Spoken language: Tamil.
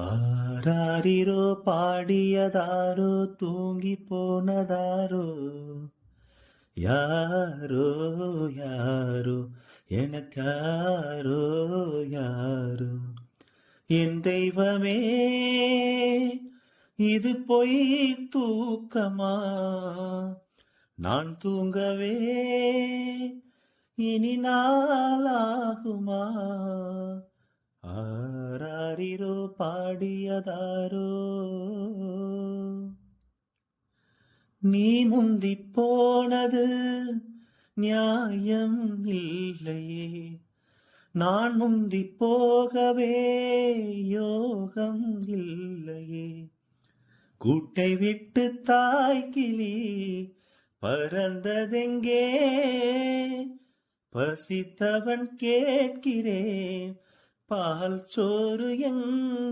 ஆராரிரோ பாடியதாரோ தூங்கி போனதாரோ யாரோ யாரோ எனக்காரோ யாரோ என் தெய்வமே இது பொய் தூக்கமா நான் தூங்கவே இனி நாளாகுமா ஆராரிரோ பாடியதாரோ நீ முந்தி போனது நியாயம் இல்லையே நான் முந்தி போகவே யோகம் இல்லையே கூட்டை விட்டு தாய்கிளி பறந்ததெங்கே பசித்தவன் கேட்கிறேன் பால் சோறு எங்கே